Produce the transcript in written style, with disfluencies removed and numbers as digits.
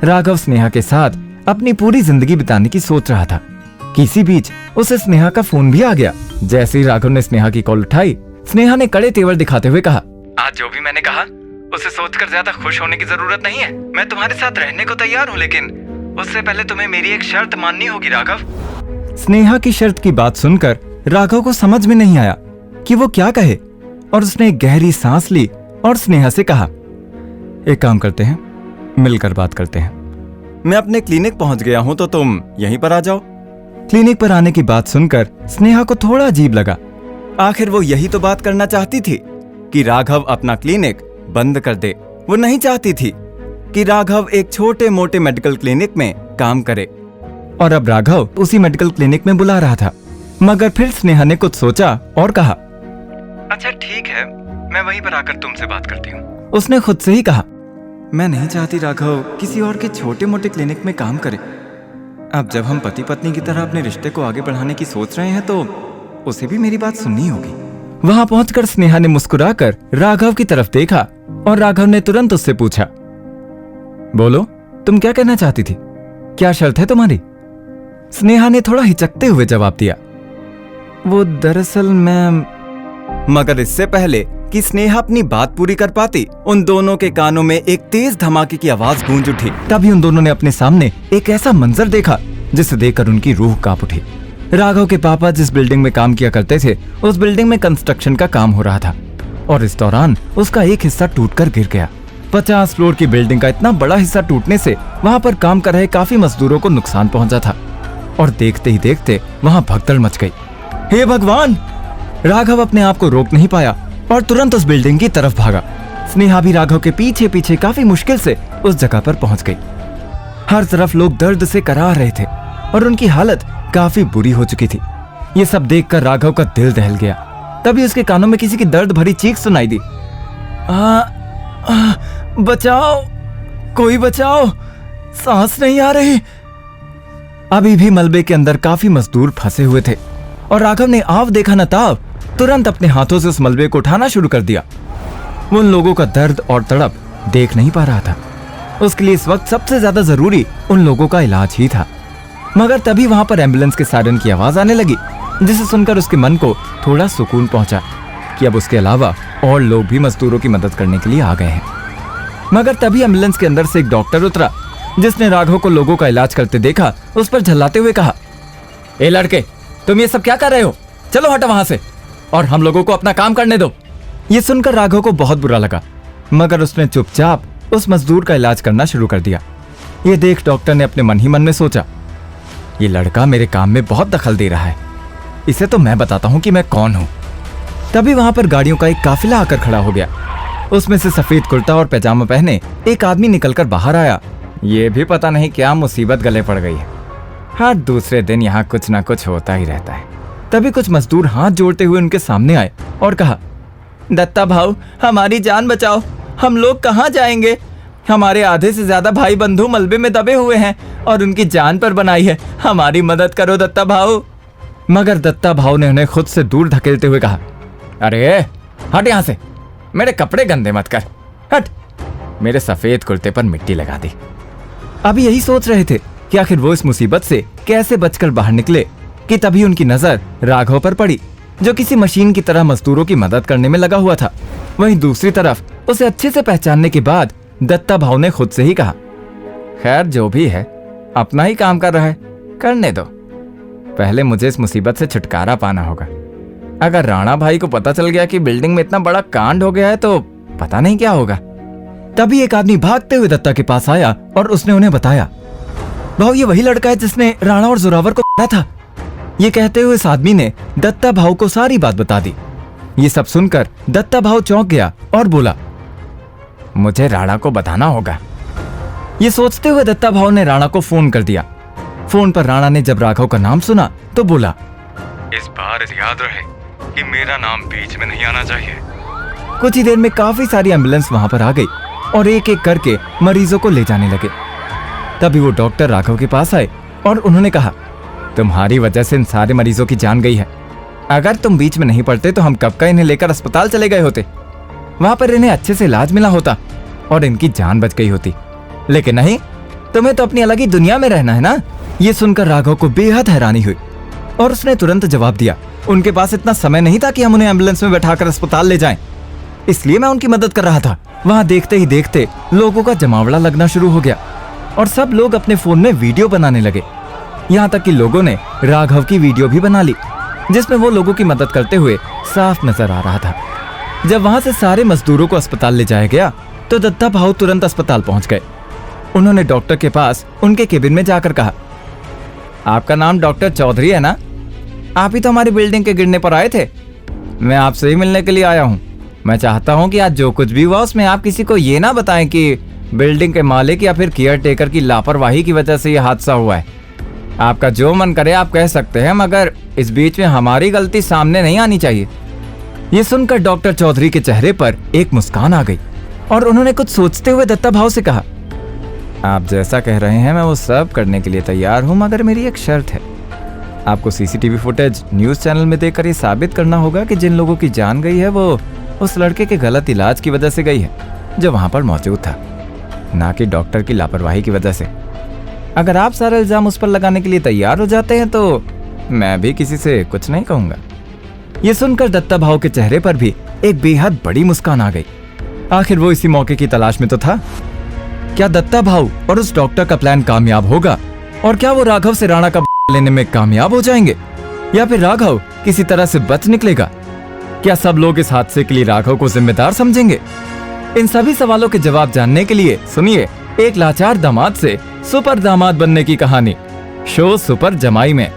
राघव स्नेहा के साथ अपनी पूरी जिंदगी बिताने की सोच रहा था। किसी बीच उसे स्नेहा का फोन भी आ गया। जैसे ही राघव ने स्नेहा की कॉल उठाई, स्नेहा ने कड़े तेवर दिखाते हुए कहा, आज जो भी मैंने कहा उसे सोचकर ज्यादा खुश होने की जरूरत नहीं है। मैं तुम्हारे साथ रहने को तैयार हूँ, लेकिन उससे पहले तुम्हें मेरी एक शर्त माननी होगी राघव। स्नेहा की शर्त की बात सुनकर राघव को समझ में नहीं आया कि वो क्या कहे, और उसने एक गहरी सांस ली और स्नेहा से कहा, एक काम करते हैं, मिलकर बात करते हैं। मैं अपने क्लिनिक पहुंच गया हूं, तो तुम यहीं पर आ जाओ। क्लिनिक पर आने की बात सुनकर स्नेहा को थोड़ा अजीब लगा। आखिर वो यही तो बात करना चाहती थी कि राघव अपना क्लिनिक बंद कर दे। वो नहीं चाहती थी कि राघव एक छोटे मोटे मेडिकल क्लिनिक में काम करे, और अब राघव उसी मेडिकल क्लिनिक में बुला रहा था। मगर फिर स्नेहा ने कुछ सोचा और कहा, अच्छा ठीक है, मैं वहीं पर आकर तुमसे बात करती हूँ। उसने खुद से ही कहा, मैं नहीं चाहती राघव किसी और के छोटे मोटे क्लिनिक में काम करे। अब जब हम पति पत्नी की तरह अपने रिश्ते को आगे बढ़ाने की सोच रहे हैं, तो उसे भी मेरी बात सुननी होगी। वहां पहुंचकर स्नेहा ने मुस्कुराकर राघव की तरफ देखा और राघव ने तुरंत उससे पूछा, बोलो, तुम क्या कहना चाहती थी? क्या शर्त है तुम्हारी? स्नेहा ने थोड़ा हिचकते हुए जवाब दिया, वो दरअसल मैं। मगर इससे पहले कि स्नेहा अपनी बात पूरी कर पाती, उन दोनों के कानों में एक तेज धमाके की आवाज गूंज उठी। तभी उन दोनों ने अपने सामने एक ऐसा मंजर देखा जिसे देखकर उनकी रूह कांप उठी। राघव के पापा जिस बिल्डिंग में काम किया करते थे, उस बिल्डिंग में कंस्ट्रक्शन का काम हो रहा था, और इस दौरान उसका एक हिस्सा टूटकर गिर गया। 50 फ्लोर की बिल्डिंग का इतना बड़ा हिस्सा टूटने से वहां पर काम कर रहे काफी मजदूरों को नुकसान पहुंचा था, और देखते ही देखते वहां भगदड़ मच गई। हे भगवान! राघव अपने आप को रोक नहीं पाया और तुरंत उस बिल्डिंग की तरफ भागा। स्नेहा भी राघव के पीछे पीछे काफी मुश्किल से उस जगह पर पहुंच गई। हर तरफ लोग दर्द से कराह रहे थे और उनकी हालत काफी बुरी हो चुकी थी। ये सब देखकर राघव का दिल दहल गया। तभी उसके कानों में किसी की दर्द भरी चीख सुनाई दी, बचाओ, कोई बचाओ, सांस नहीं आ रही। अभी भी मलबे के अंदर काफी मजदूर फंसे हुए थे, और राघव ने आव देखा न ताव तुरंत अपने हाथों से उस मलबे को उठाना शुरू कर दिया। वो उन लोगों का दर्द और तड़प देख नहीं पा रहा था। उसके लिए इस वक्त सबसे ज्यादा जरूरी उन लोगों का इलाज ही था। मगर तभी वहां पर एम्बुलेंस के सायरन की आवाज आने लगी, जिसे सुनकर उसके मन को थोड़ा सुकून पहुंचा कि अब उसके अलावा और लोग भी मजदूरों की मदद करने के लिए आ गए हैं। मगर तभी एम्बुलेंस के अंदर से एक डॉक्टर उतरा, जिसने राघव को लोगों का इलाज करते देखा उस पर झल्लाते हुए कहा, ए लड़के, तुम ये सब क्या कर रहे हो? चलो हटो वहां से और हम लोगों को अपना काम करने दो। ये सुनकर राघव को बहुत बुरा लगा, मगर उसने चुपचाप उस मजदूर का इलाज करना शुरू कर दिया। ये देख डॉक्टर ने अपने मन ही मन में सोचा, ये लड़का मेरे काम में बहुत दखल दे रहा है, इसे तो मैं बताता हूं कि मैं कौन हूं। तभी वहां पर गाड़ियों का एक काफिला आकर खड़ा हो गया। उसमें से सफेद कुर्ता और पैजामा पहने एक आदमी निकलकर बाहर आया। ये भी पता नहीं क्या मुसीबत गले पड़ गई है, हर दूसरे दिन यहाँ कुछ ना कुछ होता ही रहता है। तभी कुछ मजदूर हाथ जोड़ते हुए उनके सामने आए और कहा, दत्ता भाऊ, हमारी जान बचाओ, हम लोग कहाँ जाएंगे? हमारे आधे से ज्यादा भाई बंधु मलबे में दबे हुए हैं और उनकी जान पर बनाई है, हमारी मदद करो दत्ता भाऊ। मगर दत्ता भाऊ ने उन्हें खुद से दूर धकेलते हुए कहा, अरे हट यहाँ से, मेरे कपड़े गंदे मत कर, हट। मेरे सफेद कुर्ते पर मिट्टी लगा दी। अभी यही सोच रहे थे कि आखिर वो इस मुसीबत से कैसे बचकर बाहर निकले कि तभी उनकी नजर राघव पर पड़ी, जो किसी मशीन की तरह मजदूरों की मदद करने में लगा हुआ था। वहीं दूसरी तरफ उसे अच्छे से पहचानने के बाद दत्ता भाऊ ने खुद से ही कहा, खैर जो भी है अपना ही काम कर रहा है, करने दो, पहले मुझे इस मुसीबत से छुटकारा पाना होगा। अगर राणा भाई को पता चल गया कि बिल्डिंग में इतना बड़ा कांड हो गया है तो पता नहीं क्या होगा। तभी एक आदमी भागते हुए दत्ता के पास आया और उसने उन्हें बताया, भाऊ ये वही लड़का है जिसने राणा और जोरावर को मारा था। ये कहते हुए इस आदमी ने दत्ता भाऊ को सारी बात बता दी। ये सब सुनकर दत्ता भाऊ चौंक गया और बोला, मुझे राणा को बताना होगा। ये सोचते हुए दत्ता भाऊ ने राणा को फोन कर दिया। फोन पर राणा ने जब राघव का नाम सुना तो बोला, इस बार याद रहे कि मेरा नाम बीच में नहीं आना चाहिए। कुछ ही देर में काफी सारी एम्बुलेंस वहां पर आ गई और एक एक करके मरीजों को ले जाने लगे। तभी वो डॉक्टर राघव के पास आए और उन्होंने कहा, तुम्हारी वजह से इन सारे मरीजों की जान गई है। अगर तुम बीच में नहीं पड़ते तो हम कब का इन्हें लेकर अस्पताल चले गए होते। वहां पर इन्हें अच्छे से इलाज मिला होता और इनकी जान बच गई होती। लेकिन नहीं, तुम्हें तो अपनी अलग ही दुनिया में रहना है ना। ये सुनकर राघव को बेहद हैरानी हुई और उसने तुरंत जवाब दिया, उनके पास इतना समय नहीं था कि हम उन्हें एम्बुलेंस में बैठाकर अस्पताल ले जाएं, इसलिए मैं उनकी मदद कर रहा था। वहां देखते ही देखते लोगों का जमावड़ा लगना शुरू हो गया और सब लोग अपने फोन में वीडियो बनाने लगे। यहाँ तक कि लोगों ने राघव की वीडियो भी बना ली जिसमें वो लोगों की मदद करते हुए साफ नजर आ रहा था। जब वहां से सारे मजदूरों को अस्पताल ले जाया गया तो दत्ता भाऊ तुरंत अस्पताल पहुंच गए। उन्होंने डॉक्टर के पास उनके केबिन में जाकर कहा, आपका नाम डॉक्टर चौधरी है ना? आप ही तो हमारी बिल्डिंग के गिरने पर आए थे। मैं आपसे ही मिलने के लिए आया हूँ। मैं चाहता हूँ कि आज जो कुछ भी हुआ उसमें आप किसी को ये ना बताएं कि बिल्डिंग के मालिक या फिर केयर टेकर की लापरवाही की वजह से यह हादसा हुआ है। आपका जो मन करे आप कह सकते हैं, मगर इस बीच में हमारी गलती सामने नहीं आनी चाहिए। ये सुनकर डॉक्टर चौधरी के चेहरे पर एक मुस्कान आ गई और उन्होंने कुछ सोचते हुए दत्ता भाऊ से कहा, आप जैसा कह रहे हैं मैं वो सब करने के लिए तैयार हूं, मगर मेरी एक शर्त है। आपको सीसीटीवी फुटेज न्यूज चैनल में देखकर ये साबित करना होगा कि जिन लोगों की जान गई है वो उस लड़के के गलत इलाज की वजह से गई है जो वहां पर मौजूद था, ना कि डॉक्टर की लापरवाही की वजह से। अगर आप सारा इल्जाम उस पर लगाने के लिए तैयार हो जाते हैं तो मैं भी किसी से कुछ नहीं कहूंगा। ये सुनकर दत्ता भाऊ के चेहरे पर भी एक बेहद बड़ी मुस्कान आ गई। आखिर वो इसी मौके की तलाश में तो था। क्या दत्ता भाऊ और उस डॉक्टर का प्लान कामयाब होगा और क्या वो राघव से राणा का लेने में कामयाब हो जाएंगे या फिर राघव किसी तरह से बच निकलेगा? क्या सब लोग इस हादसे के लिए राघव को जिम्मेदार समझेंगे? इन सभी सवालों के जवाब जानने के लिए सुनिए एक लाचार दामाद से सुपर दामाद बनने की कहानी शो सुपर जमाई में।